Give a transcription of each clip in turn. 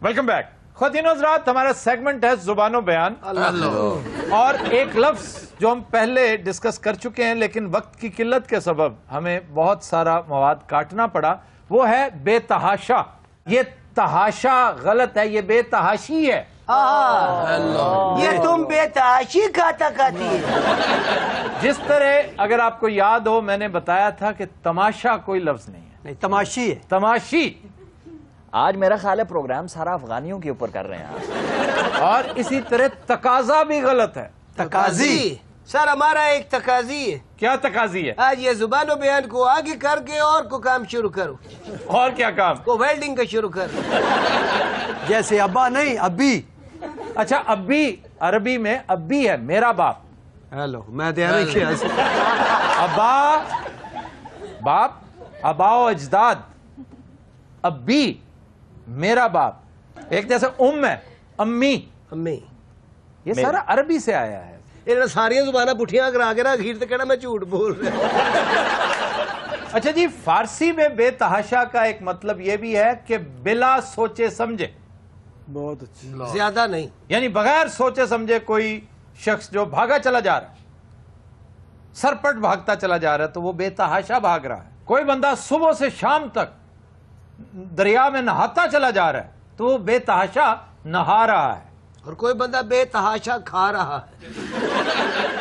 Welcome back. خواتین و حضرات، ہمارا سیگمنٹ ہے زبان و بیان. اور ایک لفظ جو ہم پہلے ڈسکس کر چکے ہیں لیکن وقت کی قلت کے سبب ہمیں بہت سارا مواد کاٹنا پڑا، وہ ہے بے تحاشا. یہ تحاشا غلط ہے، یہ بے تحاشی ہے. یہ تم بے تحاشی کھاتی ہے. جس طرح اگر آپ کو یاد ہو، میں نے بتایا تھا کہ تماشا کوئی لفظ نہیں ہے، نہیں تماشی ہے. تماشی. آج میرا خیال ہے پروگرام سارا افغانیوں کے اوپر کر رہے ہیں. اور اسی طرح تقاضا بھی غلط ہے. تقاضی سر ہمارا ایک تقاضی ہے. کیا تقاضی ہے؟ آج یہ زبان و بیان کو آگے کر کے اور کو کام شروع کرو. اور کیا کام؟ کو ویلڈنگ کا شروع کرو. جیسے ابا نہیں ابی. اچھا، ابی عربی میں ابی ہے میرا باپ. ہیلو میں دیکھا ابا باپ، ابا و اجداد. ابی میرا باپ. ایک جیسے ام ہے امی. امی یہ سارا عربی سے آیا ہے. انہیں ساری زبانیں پٹھیاں کرا کے نا اخیر تو کہنا میں جھوٹ بول رہا. اچھا جی، فارسی میں بے تحاشا کا ایک مطلب یہ بھی ہے کہ بلا سوچے سمجھے. بہت اچھی. زیادہ نہیں، یعنی بغیر سوچے سمجھے کوئی شخص جو بھاگا چلا جا رہا ہے، سرپٹ بھاگتا چلا جا رہا ہے، تو وہ بے تحاشا بھاگ رہا ہے. کوئی بندہ صبح سے شام تک دریا میں نہاتا چلا جا رہا ہے تو وہ بے تحاشا نہا رہا ہے. اور کوئی بندہ بے تحاشا کھا رہا ہے.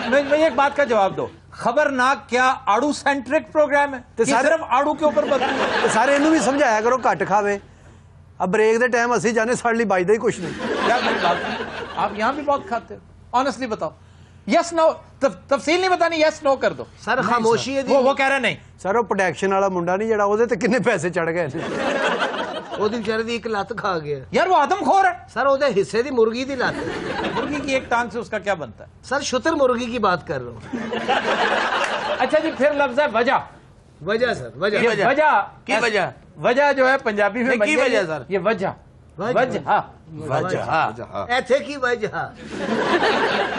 میں ایک بات کا جواب دو، خبرناک کیا آڑو سینٹرک پروگرام ہے؟ یہ صرف آڑو کے اوپر بات. سارے انہوں بھی سمجھایا کرو گھٹ کھاوے. اب بریک دے ٹائم اسی جانے ساڑی بائی دے کچھ نہیں. کیا میری بات؟ آپ یہاں بھی بہت کھاتے ہو. آنیسٹلی بتاؤ، یس نو، تفصیل نہیں بتانی، یس نو کر دو. سر خاموشی ہے. وہ کہہ رہا نہیں. سر وہ پروڈکشن والا منڈا نہیں جڑا وہ کنے پیسے چڑھ گئے. وہ بچارے دی ایک لت کھا گیا. یار وہ آدم خور ہے. سر وہ حصے دی مرغی دی لت. مرغی کی ایک ٹانگ سے اس کا کیا بنتا ہے؟ سر شتر مرغی کی بات کر رہا ہوں. اچھا جی، پھر لفظ ہے وجہ. وجہ سر وجہ کی وجہ. وجہ جو ہے پنجابی میں کی وجہ سر؟ یہ وجہ. ایتھے کی وجہ.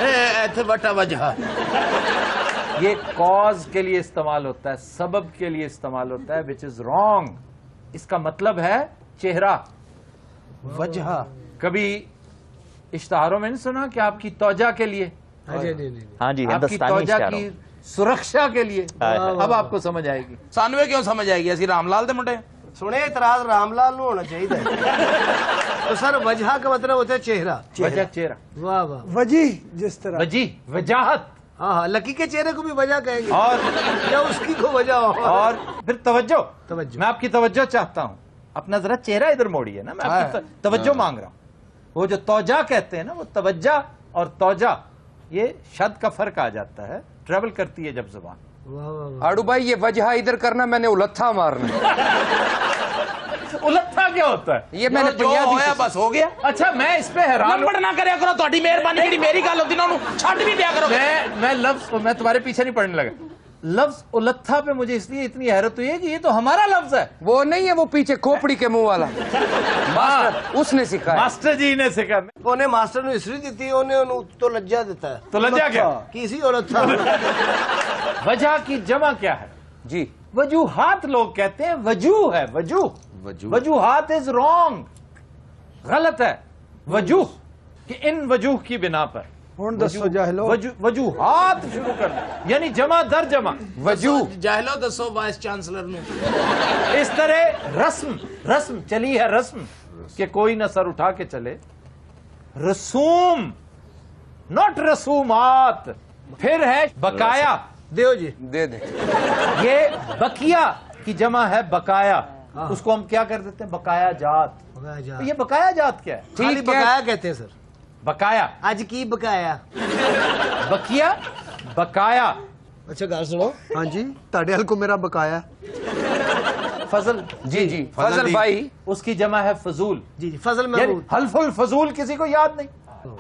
ایتھے بٹا وجہ. یہ کاز کے لیے استعمال ہوتا ہے، سبب کے لیے استعمال ہوتا ہے، which is wrong. اس کا مطلب ہے چہرہ. وجہ کبھی اشتہاروں میں نہیں سنا کہ آپ کی توجہ کے لیے، ہاں جی، آپ کی توجہ کی سرکشا کے لیے. اب آپ کو سمجھ آئے گی. سانوے کیوں سمجھ آئے گی؟ اسی رام لال دے منڈے. سنے اعتراض رام لال نو ہونا چاہیے. تو سر وجہ کا مطلب ہوتا ہے چہرہ. وجہ چہرہ. واہ واہ. وجی جس طرح وجی وجاہت. ہاں لکی کے چہرے کو بھی وجہ کہیں گے اور یا اس کی کو وجہ ہو. اور پھر توجہ. توجہ. میں آپ کی توجہ چاہتا ہوں. اپنا ذرا چہرہ ادھر موڑیے نا، میں آپ کی توجہ مانگ رہا ہوں. وہ جو توجہ کہتے ہیں نا، وہ توجہ اور توجہ یہ شد کا فرق آ جاتا ہے، ٹریول کرتی ہے جب زبان. آڑو بھائی یہ وجہ ادھر کرنا، میں نے التھا مارنا. الٹھا کیا ہوتا ہے؟ یہ میں نے جو ہویا بس ہو گیا. اچھا میں اس پہ حیران ہوں. لمبڑ نہ کریا کرو، تہاڈی مہربانی جی میری گل ہوتی نا چھڈ بھی دیا کرو. میں لفظ، میں تمہارے پیچھے نہیں پڑنے لگا. لفظ الٹھا پہ مجھے اس لیے اتنی حیرت ہوئی ہے کہ یہ تو ہمارا لفظ ہے. وہ نہیں ہے، وہ پیچھے کھوپڑی کے منہ والا ماسٹر اس نے سکھایا. ماسٹر جی نے سکھا. انہیں ماسٹر نے ہسٹری دیتی ہے، انہیں تو لجا دیتا ہے. تو لجا کیا؟ کسی اور تھا. وجہ کی جمع کیا ہے؟ جی وجوہات لوگ کہتے ہیں، وجوہ ہے. وجوہات از رانگ، غلط ہے. وجوہ کہ ان وجوہ کی بنا پر دسو جاہلو. وجوہات شروع کرنا یعنی جمع در جمع. وجوہ جاہلو دسو وائس چانسلر نے. اس طرح رسم چلی ہے، رسم کہ کوئی نہ سر اٹھا کے چلے. رسوم ناٹ رسومات. پھر ہے بقایا. دیو جی دے دے. یہ بقیہ کی جمع ہے بقایا. اس کو ہم کیا کر دیتے ہیں؟ بقایا جات. یہ بقایا جات کیا ہے؟ خالی بقایا کہتے ہیں سر. بقایا آج کی بقایا. بقیہ بقایا. اچھا گال سنو. ہاں جی تاڑے حل کو میرا بقایا. فضل. جی فضل بھائی اس کی جمع ہے فضول. جی فضل یعنی محمود. حلف الفضول کسی کو یاد نہیں.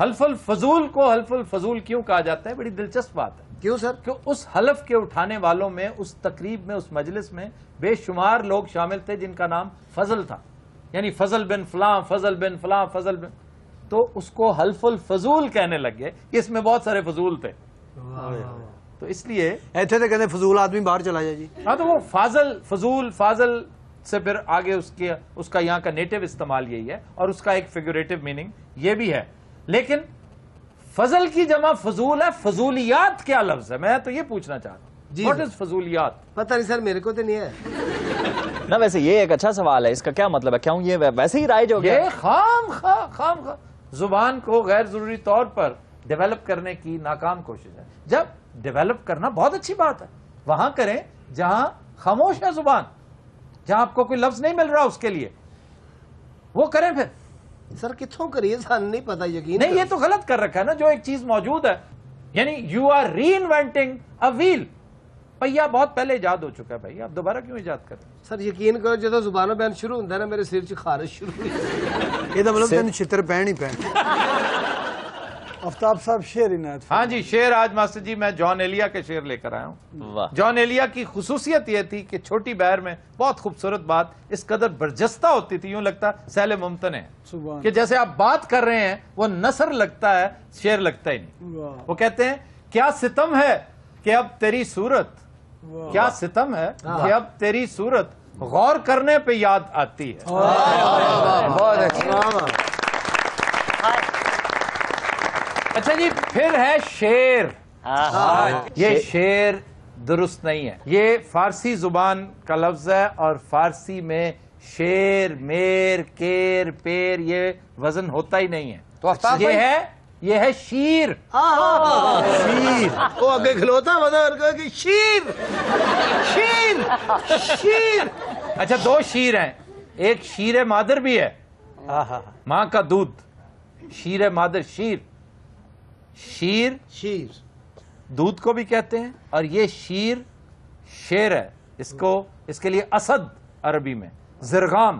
حلف الفضول کو حلف الفضول کیوں کہا جاتا ہے؟ بڑی دلچسپ بات ہے. کیوں سر؟ کہ اس حلف کے اٹھانے والوں میں، اس تقریب میں، اس مجلس میں بے شمار لوگ شامل تھے جن کا نام فضل تھا. یعنی فضل بن فلاں، فضل بن فلاں، فضل بن، تو اس کو حلف الفضول کہنے لگے. اس میں بہت سارے فضول تھے تو اس لیے ایتھے تے کہندے فضول آدمی باہر چلا جائے جی. ہاں تو وہ فاضل، فضول، فاضل سے پھر آگے اس کا یہاں کا نیٹو استعمال یہی ہے اور اس کا ایک فیگوریٹو میننگ یہ بھی ہے. لیکن فضل کی جمع فضول ہے. فضولیات کیا لفظ ہے؟ میں تو یہ پوچھنا چاہ رہا ہوں. واٹ از فضولیات؟ پتہ نہیں سر، میرے کو تو نہیں ہے. نہ ویسے یہ ایک اچھا سوال ہے، اس کا کیا مطلب ہے؟ کیوں یہ ویسے ہی رائج ہو گیا؟ یہ خام خواہ زبان کو غیر ضروری طور پر ڈیولپ کرنے کی ناکام کوشش ہے. جب ڈیولپ کرنا بہت اچھی بات ہے، وہاں کریں جہاں خاموش ہے زبان، جہاں آپ کو کوئی لفظ نہیں مل رہا اس کے لیے، وہ کریں. پھر سر کتوں کریے سان نہیں پتا. یقین نہیں، یہ تو غلط کر رکھا ہے نا. جو ایک چیز موجود ہے، یعنی you are reinventing a wheel. پہیا بہت پہلے ایجاد ہو چکا ہے بھائی، آپ دوبارہ کیوں ایجاد کریں؟ سر یقین کرو جدو زبانوں بیان شروع ہوتا ہے نا، میرے سر چ خارش شروع ہوئی. یہ مطلب تین چھتر پہن ہی پہن. آفتاب صاحب شعر عنایت. ہاں جی، شعر آج ماسٹر جی میں جان ایلیا کے شعر لے کر آیا ہوں. واہ. جان ایلیا کی خصوصیت یہ تھی کہ چھوٹی بہر میں بہت خوبصورت بات اس قدر برجستہ ہوتی تھی، یوں لگتا سہل ممتن ہے کہ جیسے آپ بات کر رہے ہیں وہ نثر لگتا ہے، شعر لگتا ہی نہیں. وہ کہتے ہیں کیا ستم ہے کہ اب تیری صورت، کیا ستم ہے کہ اب تیری صورت غور کرنے پہ یاد آتی ہے. بہت اچھا. اچھا جی، پھر ہے شعر. یہ شعر درست نہیں ہے. یہ فارسی زبان کا لفظ ہے اور فارسی میں شیر، میر، کیر، پیر یہ وزن ہوتا ہی نہیں ہے. تو آفتاب یہ ہے شیر. شیر وہ اگے کھلوتا مطلب کہ شیر شیر شیر. اچھا، دو شیر ہیں. ایک شیر مادر بھی ہے، ماں کا دودھ. شیر مادر، شیر شیر دودھ کو بھی کہتے ہیں. اور یہ شیر شیر ہے. اس کے لیے اسد عربی میں، زرغام،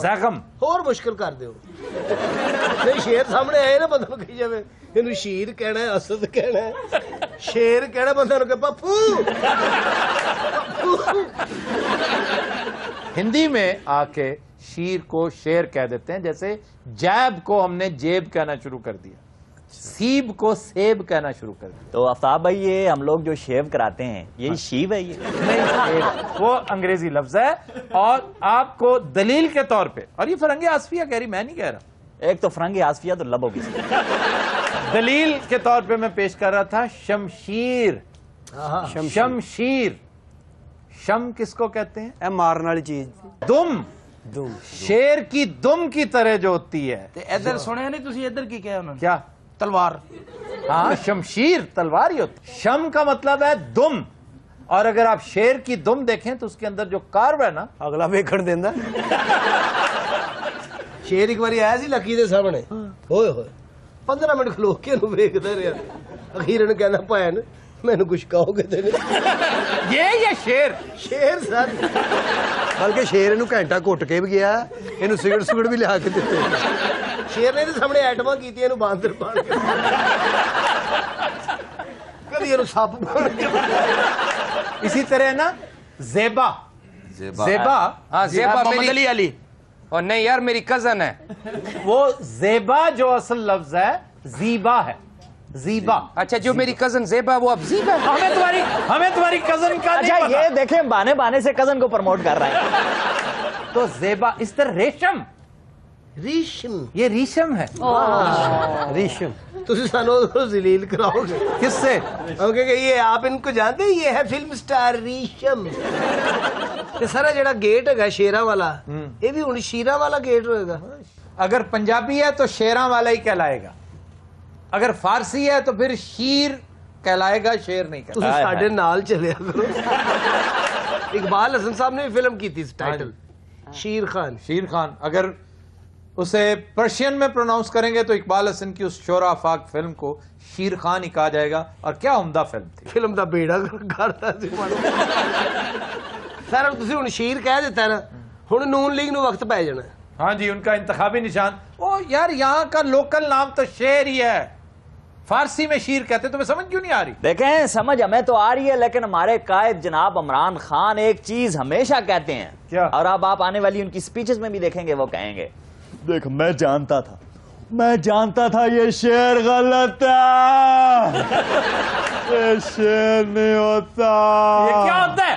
زیغم. اور مشکل کر دیو. نہیں شیر سامنے آئے نا بندہ کہی جائے یہ شیر کہنا ہے، اسد کہنا ہے، شیر کہنا بندہ کہ پپو. ہندی میں آ کے شیر کو شیر کہہ دیتے ہیں. جیسے جیب کو ہم نے جیب کہنا شروع کر دیا، سیب کو سیب کہنا شروع کر دیا. تو آفتاب بھائی یہ ہم لوگ جو شیو کراتے ہیں یہ شیو ہے؟ یہ نہیں، وہ انگریزی لفظ ہے. اور آپ کو دلیل کے طور پہ، اور یہ فرنگی آصفیہ کہہ رہی، میں نہیں کہہ رہا. ایک تو فرنگی آصفیہ تو لب ہوگی. دلیل کے طور پہ میں پیش کر رہا تھا شمشیر. شمشیر، شم کس کو کہتے ہیں؟ اے مارن والی چیز. دم. شیر کی دم کی طرح جو ہوتی ہے. ادھر سنیا نہیں تسی، ادھر کی کہا انہوں نے؟ کیا؟ تلوار. ہاں، شمشیر تلوار ہی ہوتی. شم کا مطلب ہے دم. اور اگر آپ شیر کی دم دیکھیں تو اس کے اندر جو کارو ہے نا، اگلا ویکھن دیندا. شیر ایک باری آیا سی لکی دے سامنے، ہوئے ہوئے 15 منٹ کھلو کے نو ویکھدا رہیا. اخیرن کہنا بھین مینوں کچھ کہو گے تے نہیں. یہ شیر سر بلکہ شیر نو گھنٹہ گھٹ کے بھی گیا، اینو سگڑ بھی لیا کے دتے. شیر نے سامنے ایٹما کی باندر پال کے کبھی سپ. اسی طرح نا زیبا. ہاں زیبا میری علی. اور نہیں یار میری کزن ہے. وہ زیبا جو اصل لفظ ہے زیبا ہے. زیبا. اچھا، جو میری کزن زیبا وہ اب زیبا. ہمیں تمہاری کزن کا اچھا نہیں پتا. یہ دیکھیں بانے بانے سے کزن کو پروموٹ کر رہے ہیں. تو زیبا اس طرح ریشم. ریشم، یہ ریشم ہے. ریشم. تسی سانو ذلیل کراؤ گے. کس سے؟ ہم کہیں گے یہ آپ ان کو جانتے ہیں، یہ ہے فلم سٹار ریشم. سارا جڑا گیٹ ہے شیراں والا، یہ بھی ہن شیراں والا گیٹ ہوئے گا. اگر پنجابی ہے تو شیراں والا ہی کہلائے گا. اگر فارسی ہے تو پھر شیر کہلائے گا، شیر نہیں تسی کہلائے. ساڈے نال چلیا کرو. اقبال حسن صاحب نے بھی فلم کی تھی ٹائٹل شیر خان. شیر خان. اگر اسے پرشین میں پروناؤنس کریں گے تو اقبال حسن کی اس شورا آفاق فلم کو شیر خان ہی کہا جائے گا. اور کیا عمدہ فلم تھی. فلم دا بیڑا کرتا سی. سر تسی ہن شیر کہہ دیتا ہے نا، ہن نون لیگ نو وقت پی جانا. ہاں جی، ان کا انتخابی نشان. او یار، یہاں کا لوکل نام تو شیر ہی ہے. فارسی میں شیر کہتے. تمہیں سمجھ کیوں نہیں آ رہی؟ دیکھیں سمجھ ہمیں تو آ رہی ہے، لیکن ہمارے قائد جناب عمران خان ایک چیز ہمیشہ کہتے ہیں. کیا؟ اور اب آپ آنے والی ان کی سپیچز میں بھی دیکھیں گے، وہ کہیں گے دیکھ میں جانتا تھا یہ شعر غلط ہے. یہ شعر نہیں ہوتا. یہ کیا ہوتا ہے؟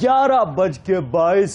11:22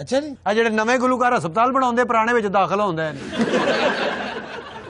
ਅੱਛਾ ਜੀ, ਆ ਜਿਹੜੇ ਨਵੇਂ ਗੁਲਕਾਰ ਹਸਪਤਾਲ ਬਣਾਉਂਦੇ ਪੁਰਾਣੇ ਵਿੱਚ ਦਾਖਲ ਹੁੰਦੇ ਨੇ।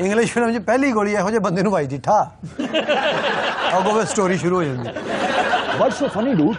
ਇੰਗਲਿਸ਼ ਫਿਲਮ 'ਚ ਪਹਿਲੀ ਗੋਲੀ ਇਹੋ ਜਿਹੇ ਬੰਦੇ ਨੂੰ ਵੱਜਦੀ ਠਾ, ਅੱਗੋਂ ਫਿਰ ਸਟੋਰੀ ਸ਼ੁਰੂ ਹੋ ਜਾਂਦੀ। What's so funny, dude?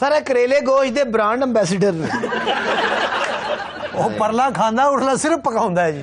Sir ਇਹ ਕਰੇਲੇ ਗੋਸ਼ ਦੇ ਬ੍ਰਾਂਡ ਐਂਬੈਸਡਰ ਨੇ। ਉਹ ਪਰਲਾ ਖਾਂਦਾ, ਉਰਲਾ ਸਿਰਫ ਪਕਾਉਂਦਾ ਹੈ ਜੀ।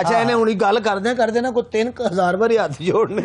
ਅੱਛਾ ਇਹਨੇ ਹੁਣੀ ਗੱਲ ਕਰਦੇ ਨਾ ਕੋਈ 3000 ਵਾਰੀ ਹੱਥ ਜੋੜਨੇ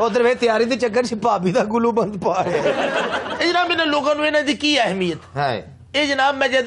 ਉਧਰ ਵੇ ਤਿਆਰੀ ਦੇ ਚੱਕਰ 'ਚ ਭਾਬੀ ਦਾ ਗੁਲੂ ਬੰਦ ਪਾ ਰਿਹਾ ਇਹ ਜਨਾਬ ਇਹਨਾਂ ਲੋਕਾਂ ਨੂੰ ਇਹਨਾਂ ਦੀ ਕੀ ਅਹਿਮੀਅਤ ਹੈ। ਇਹ ਜਨਾਬ ਮੈਂ ਜਦ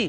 ਜੀ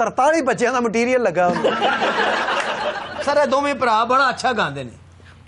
43 ਬੱਚਿਆਂ ਦਾ ਮਟੀਰੀਅਲ ਲੱਗਾ ਹੁੰਦਾ। ਸਰ ਇਹ ਦੋਵੇਂ ਭਰਾ ਬੜਾ ਅੱਛਾ ਗਾਉਂਦੇ ਨੇ।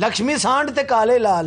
ਲక్ష్ਮੀ ਸਾਂਢ ਤੇ ਕਾਲੇ ਲਾਲ।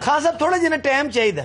ਖਾਨ ਸਾਹਿਬ ਥੋੜਾ ਜਿਹਾ ਟਾਈਮ ਚਾਹੀਦਾ।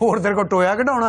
ਹੋਰ ਤੇਰੇ ਕੋ ਟੋਇਆ ਕਢਾਉਣਾ।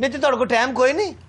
ਨਹੀਂ ਤੇ ਤੁਹਾਡੇ ਕੋਲ ਟਾਈਮ ਕੋਈ ਨਹੀਂ?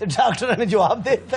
ਤੇ ਡਾਕਟਰਾਂ ਨੇ ਜਵਾਬ ਦੇ ਦਿੱਤਾ।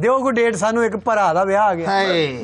ਦਿਓ ਕੋਈ ਡੇਟ, ਸਾਨੂੰ ਇੱਕ ਭਰਾ ਦਾ ਵਿਆਹ ਆ ਗਿਆ। ਹਾਏ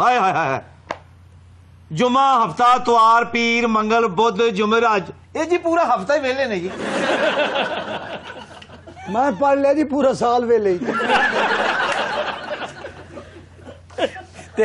ਹਾਏ ਹਾਏ ਹਾਏ। ਜੁਮਾ ਹਫਤਾ ਤਵਾਰ ਪੀਰ ਮੰਗਲ ਬੁੱਧ ਜੁਮਰਾਜ, ਇਹ ਜੀ ਪੂਰਾ ਹਫਤਾ ਹੀ ਵੇਲੇ ਨੇ ਜੀ। ਮੈਂ ਪੜ੍ਹ ਲਿਆ ਜੀ ਪੂਰਾ ਸਾਲ ਵੇਲੇ ਹੀ। ਤੇ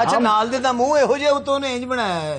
ਅੱਛਾ ਨਾਲ ਦੇ ਤਾਂ ਮੂੰਹ ਇਹੋ ਜਿਹਾ ਉਤੋਂ ਨੇ ਇੰਜ ਬਣਾਇਆ ਹੈ।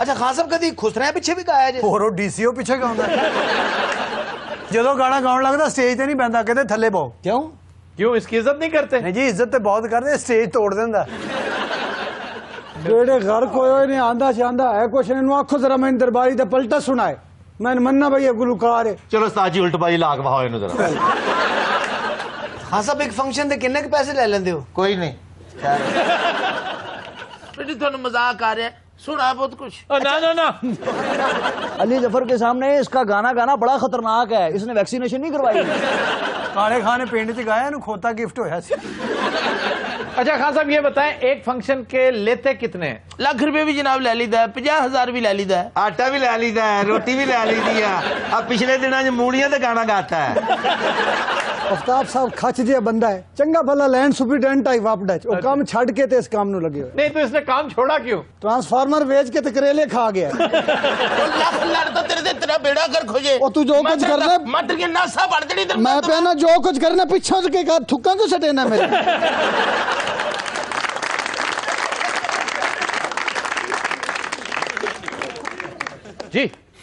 ਅੱਛਾ ਖਾਨ ਸਾਹਿਬ ਕਦੀ ਖੁਸਰਿਆਂ ਪਿੱਛੇ ਵੀ ਗਾਇਆ ਜੇ? ਹੋਰ ਉਹ ਡੀਸੀਓ ਪਿੱਛੇ ਗਾਉਂਦਾ। ਜਦੋਂ ਗਾਣਾ ਗਾਉਣ ਲੱਗਦਾ ਸਟੇਜ ਤੇ ਨਹੀਂ ਬੈਂਦਾ, ਕਹਿੰਦੇ ਥੱਲੇ ਪਾਓ। ਕਿਉਂ? کیوں اس کی عزت نہیں کرتے؟ نہیں جی عزت تو بہت کرتے سٹیج توڑ دینا بیڑے غرق ہوئے نہیں آندا چاہتا ہے کچھ نہیں آخو ذرا میں درباری دا پلٹا سنائے میں مننا بھائی گلوکار ہے چلو استاد جی الٹ بازی لا کے بہاؤ انہوں ذرا ہاں صاحب ایک فنکشن دے کنے کے پیسے لے لیندے ہو؟ کوئی نہیں بیٹی تھوڑا مذاق آ رہا ہے سنا بہت کچھ نا علی ظفر کے سامنے اس کا گانا گانا بڑا خطرناک ہے. اس نے ویکسینیشن نہیں کروائی. کاڑے خانے پنڈ چ گایا نو کھوتا گفٹ ہویا سی. اچھا خان صاحب یہ بتائیں ایک فنکشن کے لیتے کتنے ہیں؟ ₹1,00,000 بھی جناب لے لیتا ہے, 50,000 بھی لے لیتا ہے, آٹا بھی لے لیتا ہے, روٹی بھی لے لیتی ہے. اب پچھلے دنوں موڑیاں تے گانا گاتا ہے. آفتاب صاحب کھچ جہا بندہ ہے, چنگا بھلا لینڈ سپرنٹینڈنٹ آئی واپڈا وہ کام چھڈ کے تے اس کام نو لگے ہوئے. نہیں تو اس نے کام چھوڑا کیوں؟ ٹرانسفارمر ویچ کے تے کریلے کھا گیا. ਲੱਖ ਲੜ ਤਾਂ ਤੇਰੇ ਤੇ ਤੇਰਾ ਬੇੜਾ ਕਰ ਖੋਜੇ. ਉਹ ਤੂੰ ਜੋ ਕੁਝ ਕਰਨਾ ਮੱਟ ਕੇ ਨਾਸਾ ਬਣ ਜਣੀ ਤੇ ਮੈਂ ਪਿਆ ਨਾ ਜੋ ਕੁਝ ਕਰਨਾ ਪਿੱਛੋਂ ਤੇ ਕੇ ਥੁੱਕਾਂ ਕਿਉਂ ਸਟੇਨਾ ਮੇਰੇ. جی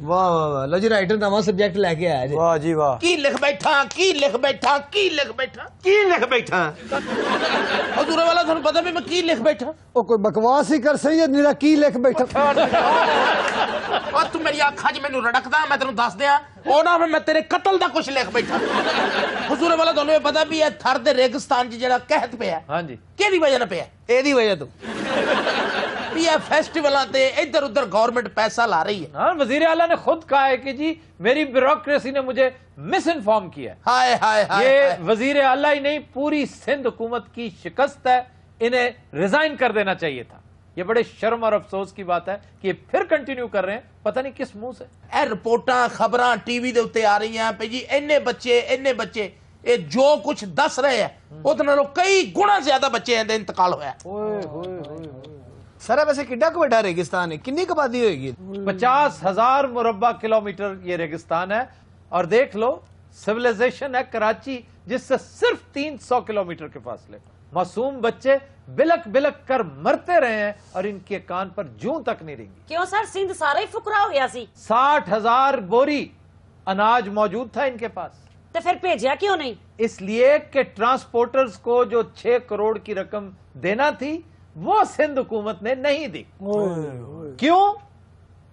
واہ واہ واہ لو جی رائٹر نواں سبجیکٹ لے کے آیا جی. واہ جی واہ. ਕੀ ਲਿਖ ਬੈਠਾ ਕੀ ਲਿਖ ਬੈਠਾ ਕੀ ਲਿਖ ਬੈਠਾ کی لکھ بیٹھا ਹਜ਼ੂਰੇ ਵਾਲਾ ਤੁਹਾਨੂੰ ਪਤਾ ਵੀ ਮੈਂ ਕੀ ਲਿਖ ਬੈਠਾ. ਉਹ ਕੋਈ ਬਕਵਾਸ ਹੀ ਕਰ ਸਹੀ ਹੈ ਮੇਰਾ ਕੀ ਲਿਖ ਬੈਠਾ. ਉਹ ਤੂੰ ਮੇਰੀ ਅੱਖਾਂ 'ਚ ਮੈਨੂੰ ਰੜਕਦਾ ਮੈਂ ਤੈਨੂੰ ਦੱਸ ਦਿਆਂ ਉਹ ਨਾ ਮੈਂ ਤੇਰੇ ਕਤਲ ਦਾ ਕੁਝ ਲਿਖ ਬੈਠਾ. ਹਜ਼ੂਰੇ ਵਾਲਾ ਤੁਹਾਨੂੰ ਇਹ ਪਤਾ ਵੀ ਇਹ ਥਰ ਦੇ ਰੇਗਿਸਤਾਨ 'ਚ ਜਿਹੜਾ ਕਹਿਤ ਪਿਆ ہاں جی ਕਿਹਦੀ ਵਜ੍ਹਾ ਨਾਲ ਪਿਆ ਇਹਦੀ وجہ ਤੋਂ بھی یہ فیسٹیولاں تے ادھر ادھر گورنمنٹ پیسہ لا رہی ہے. ہاں وزیر اعلیٰ نے خود کہا ہے کہ جی میری بیوروکریسی نے مجھے مس انفارم کیا ہے. ہائے ہائے ہائے یہ وزیر اعلیٰ ہی نہیں پوری سندھ حکومت کی شکست ہے, انہیں ریزائن کر دینا چاہیے تھا. یہ بڑے شرم اور افسوس کی بات ہے کہ یہ پھر کنٹینیو کر رہے ہیں پتہ نہیں کس منہ سے. اے رپورٹاں خبراں ٹی وی دے اوتے آ رہی ہیں پہ جی اینے بچے یہ جو کچھ دس رہے ہیں ادھر نالوں کئی گنا زیادہ بچے ہیں انتقال ہوا ہے. سر ویسے کڈا کو بڑا ریگستان ہے کتنی آبادی ہوئے گی؟ 50,000 مربع کلومیٹر یہ ریگستان ہے اور دیکھ لو سویلائزیشن ہے کراچی جس سے صرف 300 کلومیٹر کے فاصلے. معصوم بچے بلک بلک کر مرتے رہے ہیں اور ان کے کان پر جوں تک نہیں رہیں گی. کیوں سر سندھ سارا ہی فقرا ہو گیا سی؟ 60,000 بوری اناج موجود تھا ان کے پاس. تو پھر بھیجا کیوں نہیں؟ اس لیے کہ ٹرانسپورٹرز کو جو 6 کروڑ کی رقم دینا تھی وہ سندھ حکومت نے نہیں دی. کیوں؟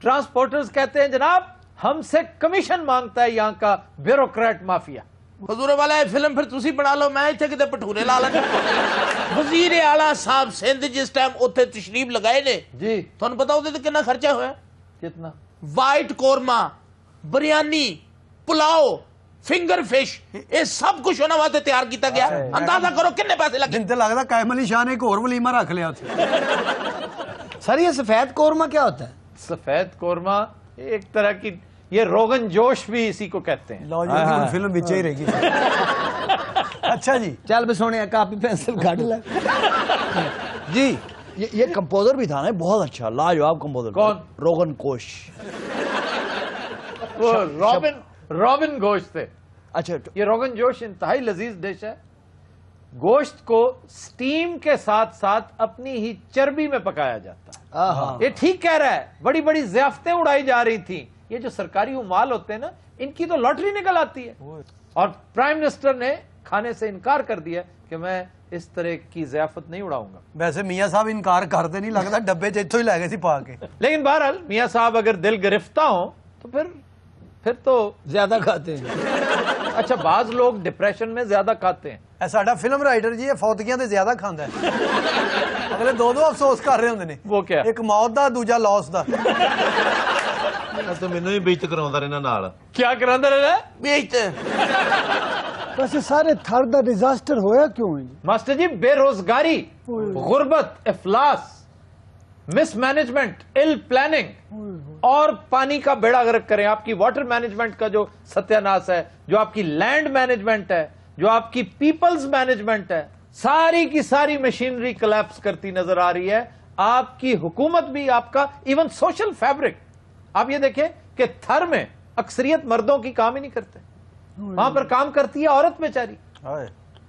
ٹرانسپورٹرز کہتے ہیں جناب ہم سے کمیشن مانگتا ہے یہاں کا بیوروکریٹ مافیا. حضور والا فلم پھر تسی بنا لو میں اتنے کتے پٹھورے لا لینا. وزیر اعلیٰ صاحب سندھ جس ٹائم اتنے تشریف لگائے نے جی تھانوں پتا ہوتے کتنا خرچہ ہوا؟ کتنا؟ White korma, biryani, pulao, finger fish یہ سب کچھ ہونا واسطے تیار کیتا گیا. اندازہ کرو کتنے پیسے لگے. جن تے لگتا قائم علی شاہ نے ایک اور ولیمہ رکھ لیا اتنے. سر یہ سفید قورمہ کیا ہوتا ہے؟ سفید قورمہ ایک طرح کی یہ روغن جوش بھی اسی کو کہتے ہیں. لو جی فلم بچے ہی رہ گی. اچھا جی چل بے سونے کاپی پینسل کاٹ لے. جی یہ کمپوزر بھی تھا نا بہت اچھا لاجواب کمپوزر. کون؟ روغن کوش. وہ رابن گوشت تھے. اچھا یہ روغن جوش انتہائی لذیذ ڈش ہے. گوشت کو سٹیم کے ساتھ ساتھ اپنی ہی چربی میں پکایا جاتا ہے. یہ ٹھیک کہہ رہا ہے, بڑی بڑی ضیافتیں اڑائی جا رہی تھیں. یہ جو سرکاری مال ہوتے ہیں نا ان کی تو لاٹری نکل آتی ہے. اور پرائم منسٹر نے کھانے سے انکار کر دیا کہ میں اس طرح کی ضیافت نہیں اڑاؤں گا. ویسے میاں صاحب انکار کرتے نہیں لگتا ڈبے اتوں ہی لے گئے سی پا کے. لیکن بہرحال میاں صاحب اگر دل گرفتہ ہوں تو پھر تو زیادہ کھاتے ہیں. اچھا بعض لوگ ڈپریشن میں زیادہ کھاتے ہیں. اے ساڈا فلم رائٹر جی یہ فوتگیاں تے زیادہ کھاندا ہے. اگلے دو افسوس کر رہے ہوندے نے. وہ کیا؟ ایک موت دا دوجا لاس دا. تو مینوں ہی بیعت کراوندا رہنا نال. کیا کراندے رہے؟ بیچ ویسے سارے تھر دا ڈیزاسٹر ہویا کیوں ہے؟ ماسٹر جی بے روزگاری, غربت, افلاس, مس مینجمنٹ, ال پلاننگ اور پانی کا بیڑا غرق کریں. آپ کی واٹر مینجمنٹ کا جو ستیاناس ہے, جو آپ کی لینڈ مینجمنٹ ہے, جو آپ کی پیپلز مینجمنٹ ہے, ساری کی ساری مشینری کلیپس کرتی نظر آ رہی ہے. آپ کی حکومت بھی, آپ کا ایون سوشل فیبرک. آپ یہ دیکھیں کہ تھر میں اکثریت مردوں کی کام ہی نہیں کرتے, وہاں پر کام کرتی ہے عورت بیچاری.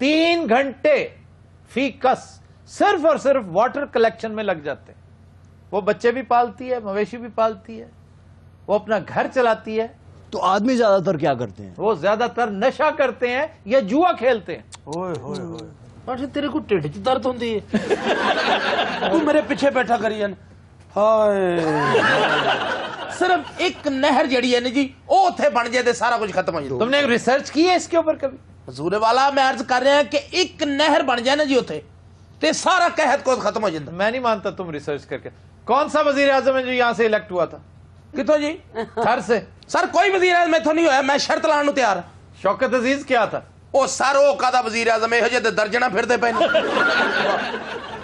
3 گھنٹے فی کس صرف اور صرف واٹر کلیکشن میں لگ جاتے ہیں. وہ بچے بھی پالتی ہے, مویشی بھی پالتی ہے, وہ اپنا گھر چلاتی ہے, تو آدمی زیادہ تر کیا کرتے ہیں؟ وہ زیادہ تر نشہ کرتے ہیں یا جوا کھیلتے ہیں. اچھا تیرے کو ٹھڈ چ درد ہوندی ہے تو میرے پیچھے بیٹھا کری جان. ہائے صرف ایک نہر جڑی ہے نا جی وہ اتنے بن جائے سارا کچھ ختم ہو جائے. تم نے ریسرچ کی ہے اس کے اوپر کبھی؟ حضور والا میں عرض کر رہا ہوں کہ ایک نہر بن جائے نا جی اتنے تے سارا قحط کو ختم ہو جاتا. میں نہیں مانتا تم ریسرچ کر کے. کون سا وزیر اعظم ہے جو یہاں سے الیکٹ ہوا تھا؟ کتوں جی؟ تھر سے. سر کوئی وزیر اعظم میں تو نہیں ہویا, میں شرط لانے تیار. شوکت عزیز کیا تھا؟ وہ سر وہ کا وزیر اعظم یہ جے درجنا پھرتے پے.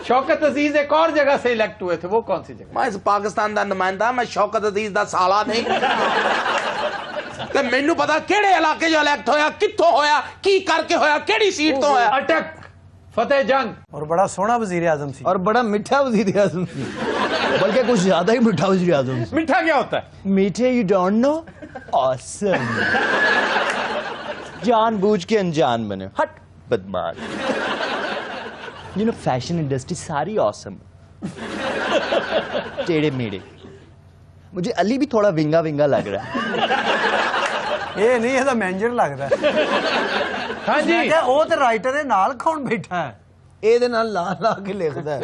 شوکت عزیز ایک اور جگہ سے الیکٹ ہوئے تھے, وہ کون سی جگہ؟ میں اس پاکستان دا نمائندہ, میں شوکت عزیز دا سالہ نہیں. تے مینوں پتا کیڑے علاقے جو الیکٹ ہویا, کتھوں ہویا, کی کر کے ہویا, کیڑی سیٹ تو ہویا. اٹک فتح جنگ. اور بڑا سونا وزیر اعظم سی, اور بڑا میٹھا وزیر اعظم سی, بلکہ کچھ زیادہ ہی میٹھا وزیر اعظم. میٹھا کیا ہوتا ہے؟ میٹھے یو ڈونٹ نو, آسم. جان بوجھ کے انجان بنے, ہٹ بدماش. یو نو فیشن انڈسٹری ساری آسم, ٹیڑے میڑے. مجھے علی بھی تھوڑا ونگا ونگا لگ رہا ہے. یہ نہیں, یہ مینیجر لگتا ہے. ہاں جی, وہ تو رائٹر ہے, نال کون بیٹھا ہے؟ یہ لا لا کے لکھتا ہے.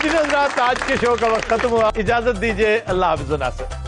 حضرات آج کے شو کا وقت ختم ہوا, اجازت دیجیے, اللہ حافظ و ناصر.